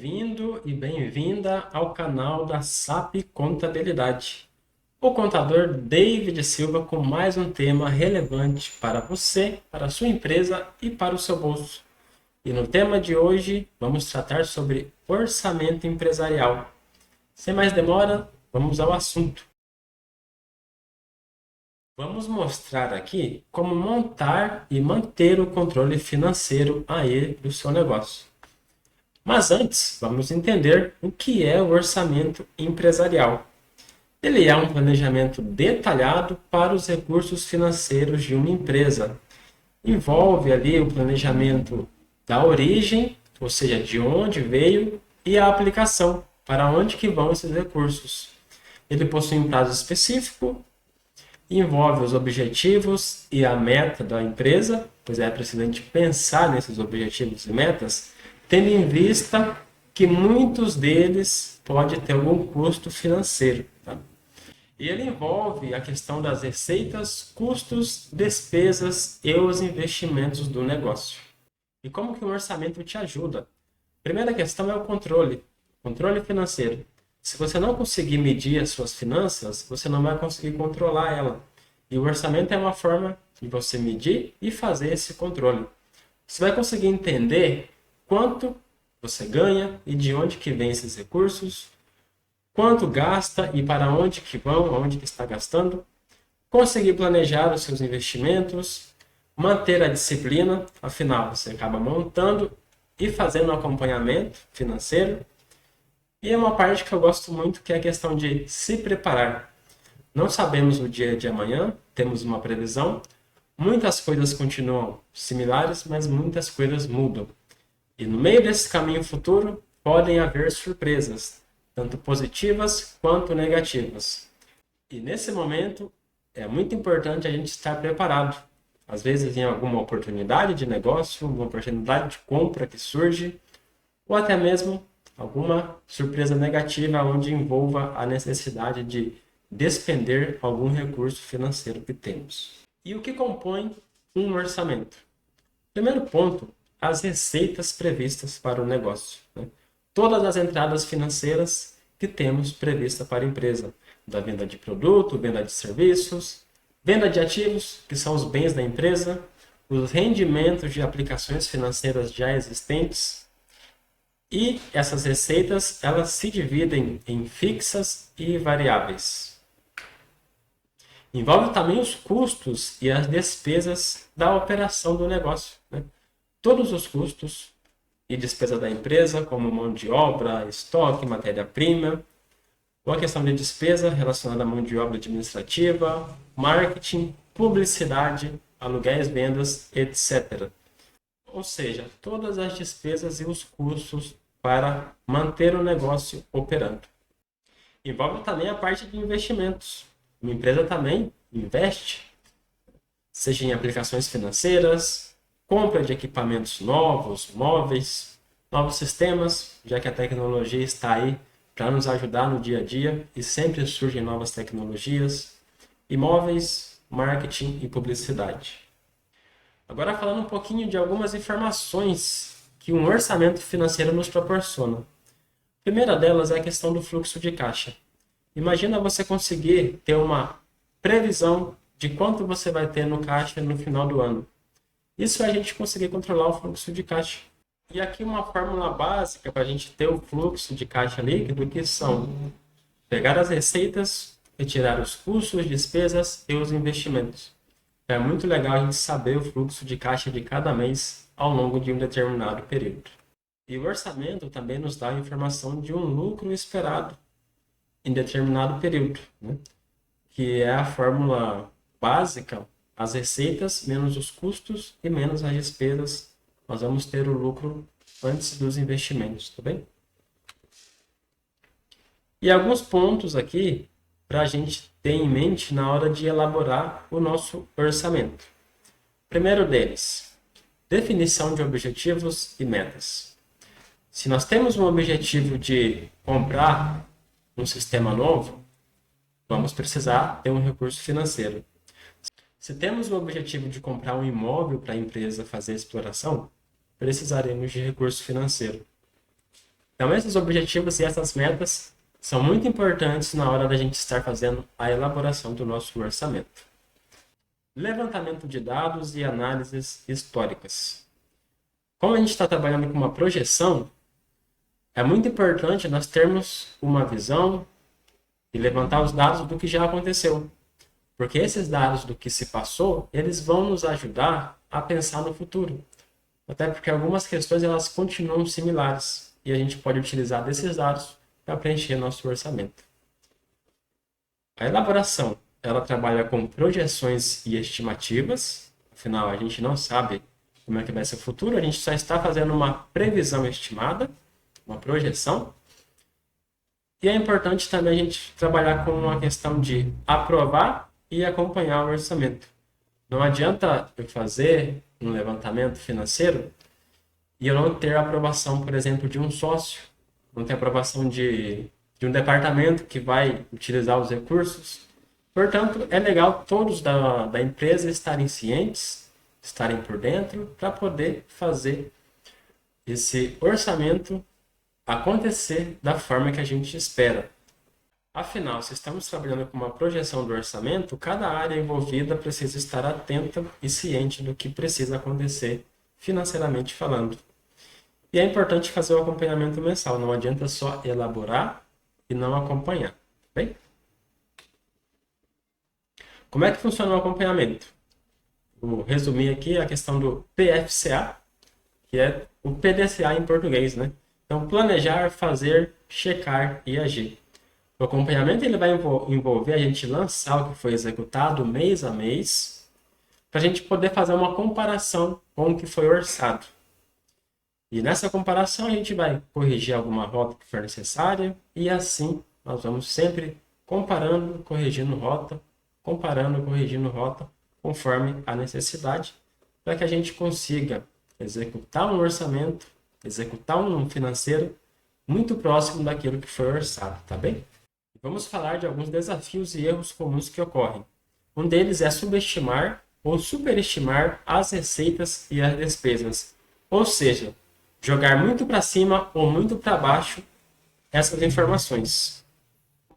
Bem-vindo e bem-vinda ao canal da SAP Contabilidade. O contador David Silva com mais um tema relevante para você, para a sua empresa e para o seu bolso. E no tema de hoje vamos tratar sobre orçamento empresarial. Sem mais demora, vamos ao assunto. Vamos mostrar aqui como montar e manter o controle financeiro aí do seu negócio. Mas antes, vamos entender o que é o orçamento empresarial. Ele é um planejamento detalhado para os recursos financeiros de uma empresa. Envolve ali o planejamento da origem, ou seja, de onde veio, e a aplicação, para onde que vão esses recursos. Ele possui um prazo específico, envolve os objetivos e a meta da empresa, pois é preciso a gente pensar nesses objetivos e metas, tendo em vista que muitos deles podem ter algum custo financeiro. Tá? E ele envolve a questão das receitas, custos, despesas e os investimentos do negócio. E como que o orçamento te ajuda? Primeira questão é o controle financeiro. Se você não conseguir medir as suas finanças, você não vai conseguir controlar ela. E o orçamento é uma forma de você medir e fazer esse controle. Você vai conseguir entender quanto você ganha e de onde que vem esses recursos, quanto gasta e para onde que vão, onde que está gastando, conseguir planejar os seus investimentos, manter a disciplina, afinal você acaba montando e fazendo um acompanhamento financeiro. E é uma parte que eu gosto muito, que é a questão de se preparar. Não sabemos o dia de amanhã, temos uma previsão, muitas coisas continuam similares, mas muitas coisas mudam. E no meio desse caminho futuro, podem haver surpresas, tanto positivas quanto negativas. E nesse momento, é muito importante a gente estar preparado. Às vezes, em alguma oportunidade de negócio, uma oportunidade de compra que surge, ou até mesmo alguma surpresa negativa onde envolva a necessidade de despender algum recurso financeiro que temos. E o que compõe um orçamento? Primeiro ponto, as receitas previstas para o negócio. Né? Todas as entradas financeiras que temos prevista para a empresa, da venda de produto, venda de serviços, venda de ativos, que são os bens da empresa, os rendimentos de aplicações financeiras já existentes, e essas receitas elas se dividem em fixas e variáveis. Envolve também os custos e as despesas da operação do negócio. Né? Todos os custos e despesa da empresa, como mão de obra, estoque, matéria-prima, ou a questão de despesa relacionada à mão de obra administrativa, marketing, publicidade, aluguéis, vendas, etc. Ou seja, todas as despesas e os custos para manter o negócio operando. Envolve também a parte de investimentos. Uma empresa também investe, seja em aplicações financeiras, compra de equipamentos novos, móveis, novos sistemas, já que a tecnologia está aí para nos ajudar no dia a dia e sempre surgem novas tecnologias, imóveis, marketing e publicidade. Agora falando um pouquinho de algumas informações que um orçamento financeiro nos proporciona. A primeira delas é a questão do fluxo de caixa. Imagina você conseguir ter uma previsão de quanto você vai ter no caixa no final do ano. Isso é a gente conseguir controlar o fluxo de caixa. E aqui uma fórmula básica para a gente ter o fluxo de caixa líquido, que são pegar as receitas, retirar os custos, despesas e os investimentos. É muito legal a gente saber o fluxo de caixa de cada mês ao longo de um determinado período. E o orçamento também nos dá a informação de um lucro esperado em determinado período, né? Que é a fórmula básica, as receitas menos os custos e menos as despesas. Nós vamos ter o lucro antes dos investimentos, tá bem? E alguns pontos aqui para a gente ter em mente na hora de elaborar o nosso orçamento. Primeiro deles, definição de objetivos e metas. Se nós temos um objetivo de comprar um sistema novo, vamos precisar ter um recurso financeiro. Se temos o objetivo de comprar um imóvel para a empresa fazer exploração, precisaremos de recurso financeiro. Então, esses objetivos e essas metas são muito importantes na hora da gente estar fazendo a elaboração do nosso orçamento. Levantamento de dados e análises históricas. Como a gente está trabalhando com uma projeção, é muito importante nós termos uma visão e levantar os dados do que já aconteceu. Porque esses dados do que se passou, eles vão nos ajudar a pensar no futuro. Até porque algumas questões elas continuam similares e a gente pode utilizar desses dados para preencher nosso orçamento. A elaboração, ela trabalha com projeções e estimativas. Afinal, a gente não sabe como é que vai ser o futuro, a gente só está fazendo uma previsão estimada, uma projeção. E é importante também a gente trabalhar com a questão de aprovar e acompanhar o orçamento. Não adianta eu fazer um levantamento financeiro e eu não ter a aprovação, por exemplo, de um sócio, não ter aprovação de um departamento que vai utilizar os recursos. Portanto, é legal todos da empresa estarem cientes, estarem por dentro, para poder fazer esse orçamento acontecer da forma que a gente espera. Afinal, se estamos trabalhando com uma projeção do orçamento, cada área envolvida precisa estar atenta e ciente do que precisa acontecer financeiramente falando. E é importante fazer o acompanhamento mensal, não adianta só elaborar e não acompanhar. Bem? Como é que funciona o acompanhamento? Vou resumir aqui a questão do PFCA, que é o PDCA em português, né? Então, planejar, fazer, checar e agir. O acompanhamento ele vai envolver a gente lançar o que foi executado mês a mês, para a gente poder fazer uma comparação com o que foi orçado. E nessa comparação a gente vai corrigir alguma rota que for necessária e assim nós vamos sempre comparando, corrigindo rota, conforme a necessidade, para que a gente consiga executar um orçamento, executar um financeiro muito próximo daquilo que foi orçado, tá bem? Vamos falar de alguns desafios e erros comuns que ocorrem. Um deles é subestimar ou superestimar as receitas e as despesas, ou seja, jogar muito para cima ou muito para baixo essas informações.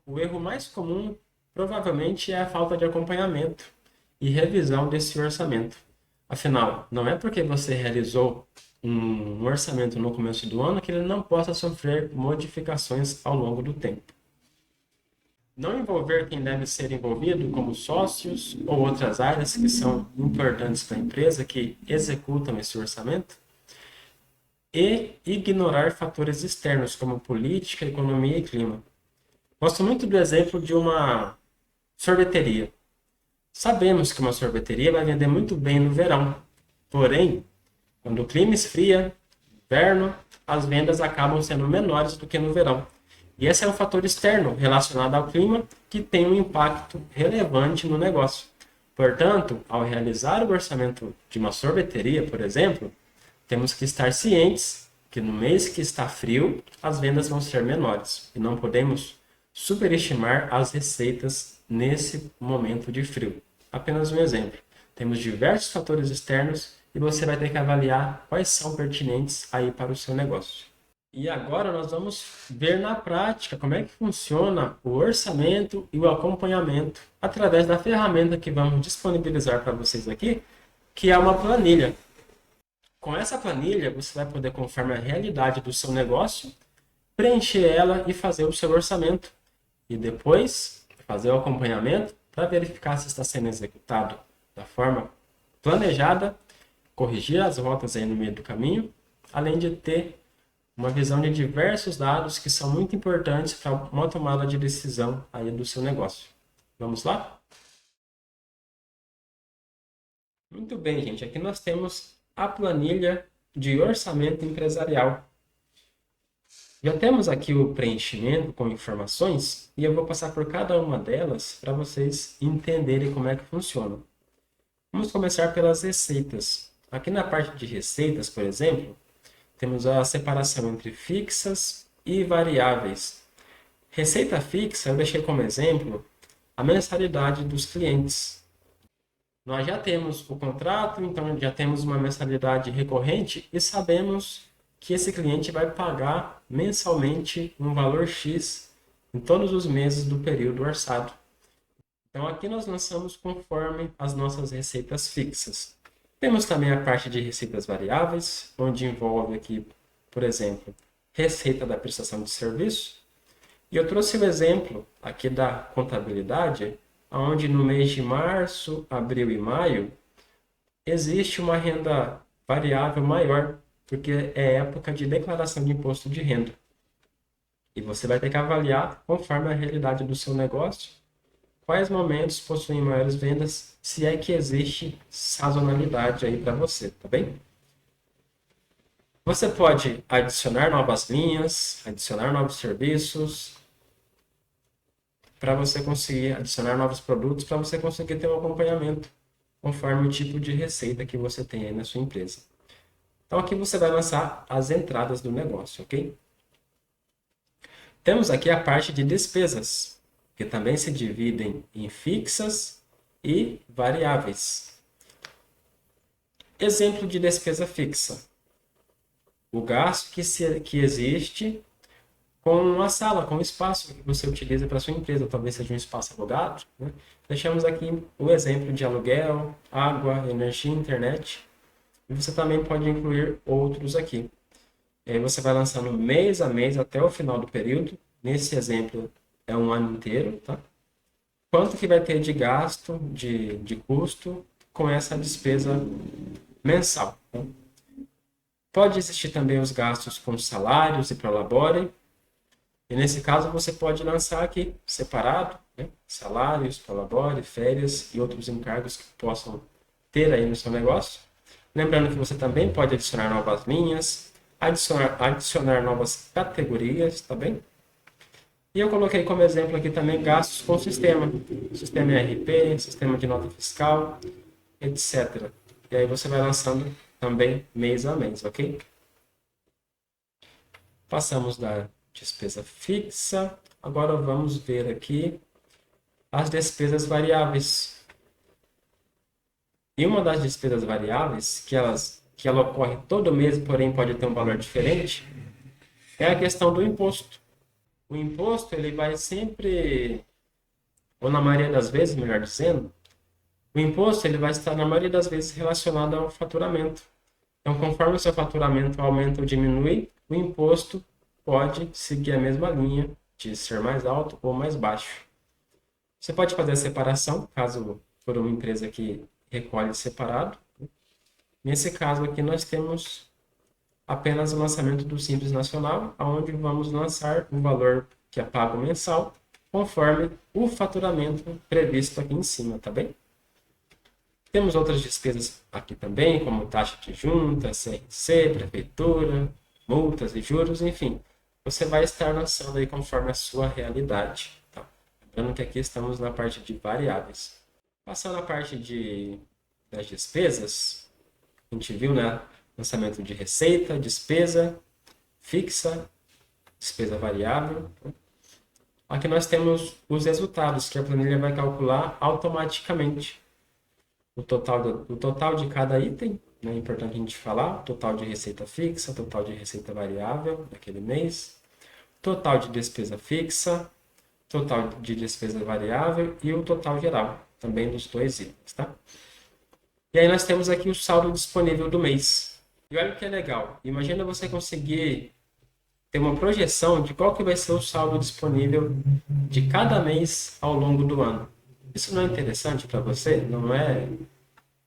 O erro mais comum provavelmente é a falta de acompanhamento e revisão desse orçamento. Afinal, não é porque você realizou um orçamento no começo do ano que ele não possa sofrer modificações ao longo do tempo. Não envolver quem deve ser envolvido, como sócios ou outras áreas que são importantes para a empresa, que executam esse orçamento. E ignorar fatores externos, como política, economia e clima. Gosto muito do exemplo de uma sorveteria. Sabemos que uma sorveteria vai vender muito bem no verão, porém, quando o clima esfria, inverno, as vendas acabam sendo menores do que no verão. E esse é um fator externo relacionado ao clima que tem um impacto relevante no negócio. Portanto, ao realizar o orçamento de uma sorveteria, por exemplo, temos que estar cientes que no mês que está frio, as vendas vão ser menores. E não podemos superestimar as receitas nesse momento de frio. Apenas um exemplo. Temos diversos fatores externos e você vai ter que avaliar quais são pertinentes aí para o seu negócio. E agora nós vamos ver na prática como é que funciona o orçamento e o acompanhamento através da ferramenta que vamos disponibilizar para vocês aqui, que é uma planilha. Com essa planilha, você vai poder, conforme a realidade do seu negócio, preencher ela e fazer o seu orçamento. E depois, fazer o acompanhamento para verificar se está sendo executado da forma planejada, corrigir as rotas aí no meio do caminho, além de ter uma visão de diversos dados que são muito importantes para uma tomada de decisão aí do seu negócio. Vamos lá? Muito bem, gente. Aqui nós temos a planilha de orçamento empresarial. Já temos aqui o preenchimento com informações e eu vou passar por cada uma delas para vocês entenderem como é que funciona. Vamos começar pelas receitas. Aqui na parte de receitas, por exemplo, temos a separação entre fixas e variáveis. Receita fixa, eu deixei como exemplo a mensalidade dos clientes. Nós já temos o contrato, então já temos uma mensalidade recorrente e sabemos que esse cliente vai pagar mensalmente um valor X em todos os meses do período orçado. Então, aqui nós lançamos conforme as nossas receitas fixas. Temos também a parte de receitas variáveis, onde envolve aqui, por exemplo, receita da prestação de serviço. E eu trouxe o exemplo aqui da contabilidade, onde no mês de março, abril e maio, existe uma renda variável maior, porque é época de declaração de imposto de renda. E você vai ter que avaliar, conforme a realidade do seu negócio, quais momentos possuem maiores vendas, se é que existe sazonalidade aí para você, tá bem? Você pode adicionar novas linhas, adicionar novos serviços, para você conseguir adicionar novos produtos, para você conseguir ter um acompanhamento conforme o tipo de receita que você tem aí na sua empresa. Então aqui você vai lançar as entradas do negócio, ok? Temos aqui a parte de despesas, que também se dividem em fixas e variáveis. Exemplo de despesa fixa. O gasto que existe com a sala, com o espaço que você utiliza para sua empresa, talvez seja um espaço alugado, né? Deixamos aqui o exemplo de aluguel, água, energia, internet. E você também pode incluir outros aqui. E aí você vai lançando mês a mês até o final do período. Nesse exemplo é um ano inteiro, tá? Quanto que vai ter de gasto, de custo com essa despesa mensal, tá? Pode existir também os gastos com salários e prolabore. E nesse caso você pode lançar aqui separado, né? Salários, prolabore, férias e outros encargos que possam ter aí no seu negócio. Lembrando que você também pode adicionar novas linhas, adicionar novas categorias, tá bem? E eu coloquei como exemplo aqui também gastos com sistema ERP, sistema de nota fiscal, etc. E aí você vai lançando também mês a mês, ok? Passamos da despesa fixa, agora vamos ver aqui as despesas variáveis. E uma das despesas variáveis, que ela ocorre todo mês, porém pode ter um valor diferente, é a questão do imposto. O imposto, ele vai sempre, ou na maioria das vezes, melhor dizendo, o imposto ele vai estar na maioria das vezes relacionado ao faturamento. Então, conforme o seu faturamento aumenta ou diminui, o imposto pode seguir a mesma linha de ser mais alto ou mais baixo. Você pode fazer a separação, caso for uma empresa que recolhe separado. Nesse caso aqui, nós temos apenas o lançamento do Simples Nacional, onde vamos lançar um valor que é pago mensal, conforme o faturamento previsto aqui em cima, tá bem? Temos outras despesas aqui também, como taxa de junta, CRC, prefeitura, multas e juros, enfim. Você vai estar lançando aí conforme a sua realidade, tá? Lembrando que aqui estamos na parte de variáveis. Passando a parte das despesas, a gente viu, né? Lançamento de receita, despesa fixa, despesa variável. Aqui nós temos os resultados, que a planilha vai calcular automaticamente o total de cada item, né? É importante a gente falar, total de receita fixa, total de receita variável daquele mês, total de despesa fixa, total de despesa variável e o total geral, também dos dois itens, tá? E aí nós temos aqui o saldo disponível do mês. E olha o que é legal, imagina você conseguir ter uma projeção de qual que vai ser o saldo disponível de cada mês ao longo do ano. Isso não é interessante para você? Não é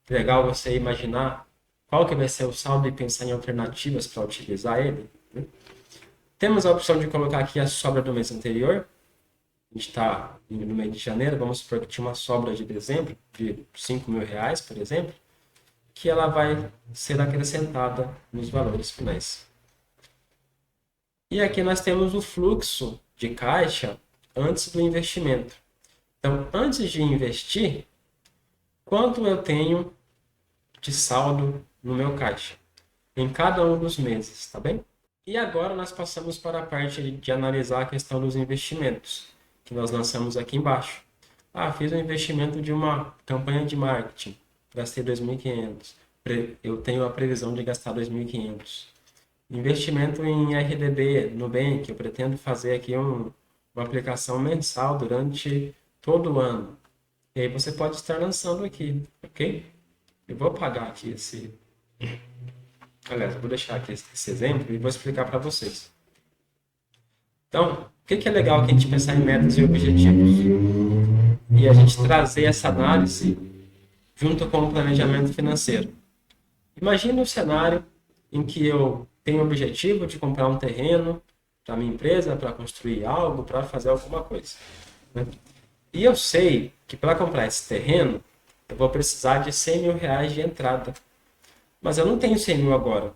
legal você imaginar qual que vai ser o saldo e pensar em alternativas para utilizar ele, né? Temos a opção de colocar aqui a sobra do mês anterior. A gente está no mês de janeiro, vamos supor que tinha uma sobra de dezembro de R$ 5.000, por exemplo, que ela vai ser acrescentada nos valores finais. E aqui nós temos o fluxo de caixa antes do investimento. Então, antes de investir, quanto eu tenho de saldo no meu caixa em cada um dos meses, tá bem? E agora nós passamos para a parte de analisar a questão dos investimentos, que nós lançamos aqui embaixo. Fiz um investimento de uma campanha de marketing, gastei 2.500. Eu tenho a previsão de gastar 2.500. Investimento em RDB, Nubank, eu pretendo fazer aqui uma aplicação mensal durante todo o ano. E aí você pode estar lançando aqui, ok? Eu vou apagar aqui aliás, eu vou deixar aqui esse exemplo e vou explicar para vocês. Então, o que é legal que a gente pensar em metas e objetivos? E a gente trazer essa análise junto com o planejamento financeiro. Imagine um cenário em que eu tenho o objetivo de comprar um terreno para minha empresa, para construir algo, para fazer alguma coisa, né? E eu sei que para comprar esse terreno, eu vou precisar de R$ 100.000 de entrada. Mas eu não tenho 100.000 agora.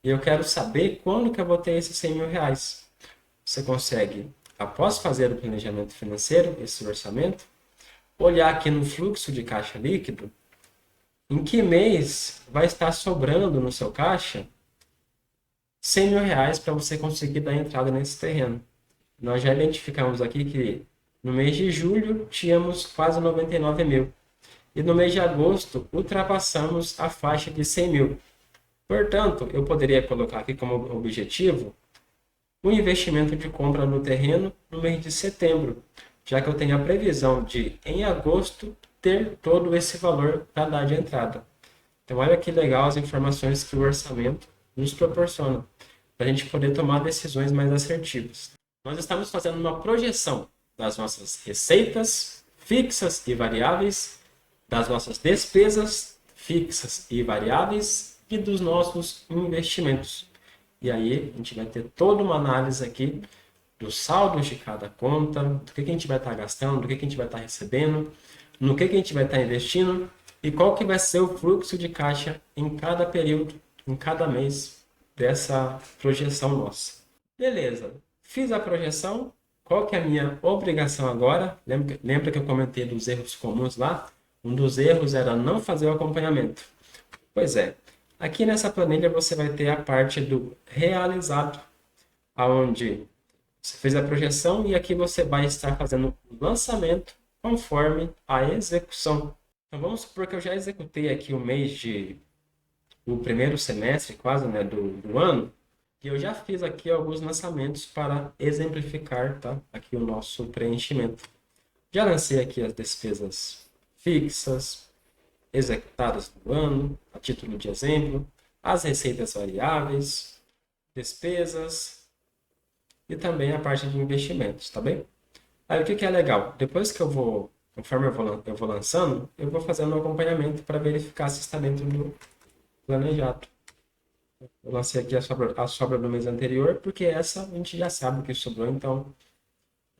E eu quero saber quando que eu vou ter esses R$ 100.000. Você consegue, após fazer o planejamento financeiro, esse orçamento, olhar aqui no fluxo de caixa líquido, em que mês vai estar sobrando no seu caixa R$ 100.000 para você conseguir dar entrada nesse terreno. Nós já identificamos aqui que no mês de julho tínhamos quase 99 mil. E no mês de agosto ultrapassamos a faixa de 100 mil. Portanto, eu poderia colocar aqui como objetivo o investimento de compra no terreno no mês de setembro, já que eu tenho a previsão de, em agosto, ter todo esse valor para dar de entrada. Então, olha que legal as informações que o orçamento nos proporciona, para a gente poder tomar decisões mais assertivas. Nós estamos fazendo uma projeção das nossas receitas fixas e variáveis, das nossas despesas fixas e variáveis e dos nossos investimentos. E aí a gente vai ter toda uma análise aqui dos saldos de cada conta, do que a gente vai estar gastando, do que a gente vai estar recebendo, no que a gente vai estar investindo e qual que vai ser o fluxo de caixa em cada período, em cada mês dessa projeção nossa. Beleza, fiz a projeção, qual que é a minha obrigação agora? Lembra que eu comentei dos erros comuns lá? Um dos erros era não fazer o acompanhamento. Pois é, aqui nessa planilha você vai ter a parte do realizado, aonde você fez a projeção e aqui você vai estar fazendo o lançamento conforme a execução. Então vamos supor que eu já executei aqui o primeiro semestre quase, né, do ano, e eu já fiz aqui alguns lançamentos para exemplificar, tá, aqui o nosso preenchimento. Já lancei aqui as despesas fixas, executadas no ano, a título de exemplo, as receitas variáveis, despesas e também a parte de investimentos, tá bem? Aí o que é legal? Depois que conforme eu vou lançando, eu vou fazendo um acompanhamento para verificar se está dentro do planejado. Eu lancei aqui a sobra do mês anterior, porque essa a gente já sabe o que sobrou, então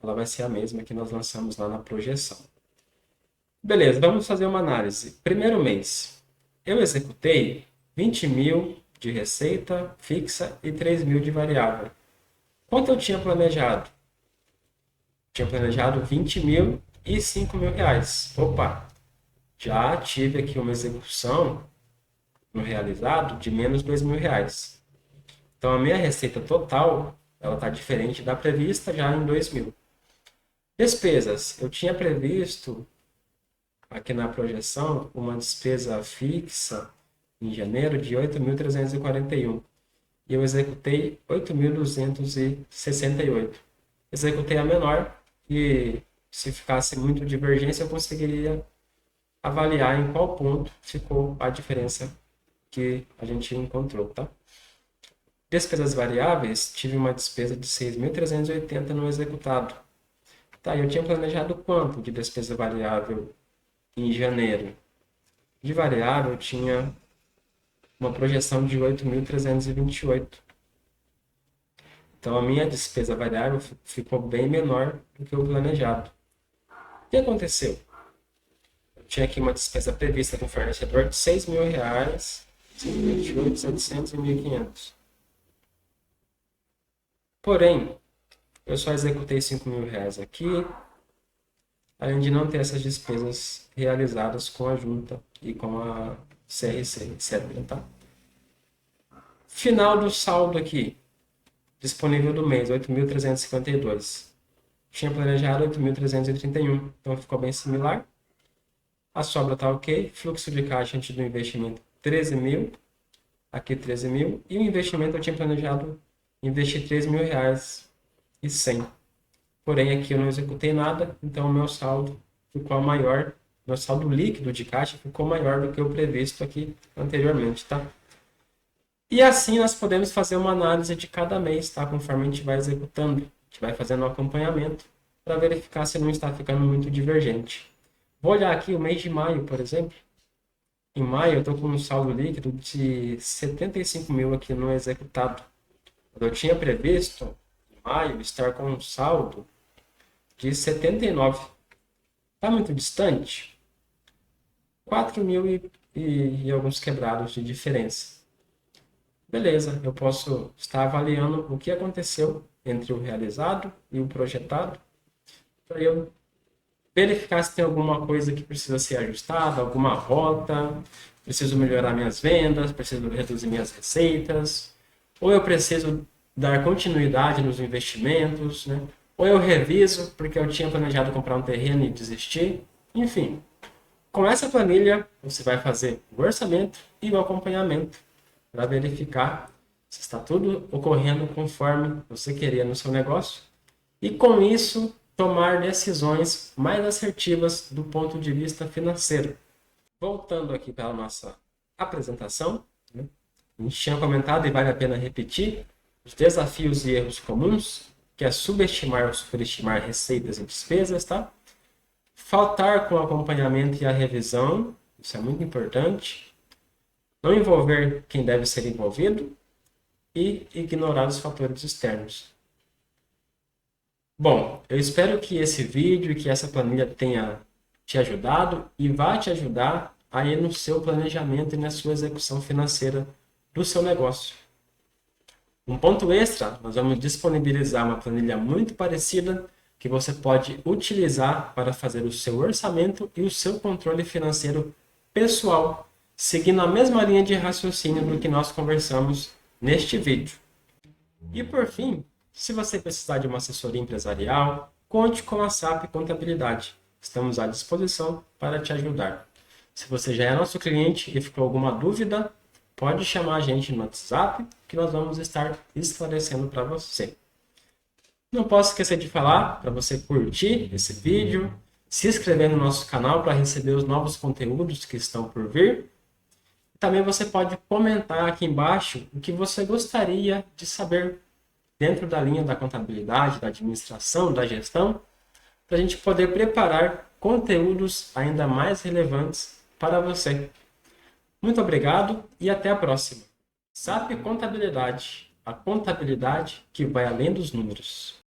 ela vai ser a mesma que nós lançamos lá na projeção. Beleza, vamos fazer uma análise. Primeiro mês, eu executei 20 mil de receita fixa e 3 mil de variável. Quanto eu tinha planejado? Tinha planejado 20 mil e 5 mil reais. Opa, já tive aqui uma execução no realizado de menos 2 mil reais. Então, a minha receita total, ela está diferente da prevista já em 2 mil. Despesas, eu tinha previsto aqui na projeção uma despesa fixa em janeiro de 8.341 e eu executei 8.268. Executei a menor e se ficasse muito divergência eu conseguiria avaliar em qual ponto ficou a diferença que a gente encontrou, tá? Despesas variáveis, tive uma despesa de 6.380 no executado. Tá, eu tinha planejado quanto de despesa variável em janeiro? De variável, eu tinha uma projeção de 8.328. Então, a minha despesa variável ficou bem menor do que o planejado. O que aconteceu? Eu tinha aqui uma despesa prevista com o fornecedor de R$ 6.000, 128, 700 e 1.500. Porém, eu só executei R$ 5.000 aqui, além de não ter essas despesas realizadas com a junta e com a CRC, etc. Tá? Final do saldo aqui, disponível do mês, 8.352. Tinha planejado 8.331, então ficou bem similar. A sobra está ok, fluxo de caixa antes do investimento 13 mil. aqui 13 mil, e o investimento eu tinha planejado investir R$ 3.100. Porém, aqui eu não executei nada, então o meu saldo ficou maior, meu saldo líquido de caixa ficou maior do que o previsto aqui anteriormente, tá? E assim nós podemos fazer uma análise de cada mês, tá? Conforme a gente vai executando, a gente vai fazendo um acompanhamento para verificar se não está ficando muito divergente. Vou olhar aqui o mês de maio, por exemplo. Em maio eu estou com um saldo líquido de 75 mil aqui no executado. Eu tinha previsto, em maio, estar com um saldo de 79. Está muito distante? 4 mil e alguns quebrados de diferença. Beleza, eu posso estar avaliando o que aconteceu entre o realizado e o projetado, para eu verificar se tem alguma coisa que precisa ser ajustada, alguma rota, preciso melhorar minhas vendas, preciso reduzir minhas receitas, ou eu preciso dar continuidade nos investimentos, né? Ou eu reviso porque eu tinha planejado comprar um terreno e desistir. Enfim, com essa planilha você vai fazer o orçamento e o acompanhamento para verificar se está tudo ocorrendo conforme você queria no seu negócio e com isso tomar decisões mais assertivas do ponto de vista financeiro. Voltando aqui para a nossa apresentação, né? A gente tinha comentado e vale a pena repetir os desafios e erros comuns, que é subestimar ou superestimar receitas e despesas, tá? Faltar com o acompanhamento e a revisão, isso é muito importante. Não envolver quem deve ser envolvido e ignorar os fatores externos. Bom, eu espero que esse vídeo e que essa planilha tenha te ajudado e vá te ajudar aí no seu planejamento e na sua execução financeira do seu negócio. Um ponto extra, nós vamos disponibilizar uma planilha muito parecida que você pode utilizar para fazer o seu orçamento e o seu controle financeiro pessoal, seguindo a mesma linha de raciocínio do que nós conversamos neste vídeo. E por fim, se você precisar de uma assessoria empresarial, conte com a SAP Contabilidade. Estamos à disposição para te ajudar. Se você já é nosso cliente e ficou alguma dúvida, pode chamar a gente no WhatsApp que nós vamos estar esclarecendo para você. Não posso esquecer de falar para você curtir esse vídeo, se inscrever no nosso canal para receber os novos conteúdos que estão por vir. Também você pode comentar aqui embaixo o que você gostaria de saber dentro da linha da contabilidade, da administração, da gestão, para a gente poder preparar conteúdos ainda mais relevantes para você. Muito obrigado e até a próxima. SAP Contabilidade, a contabilidade que vai além dos números.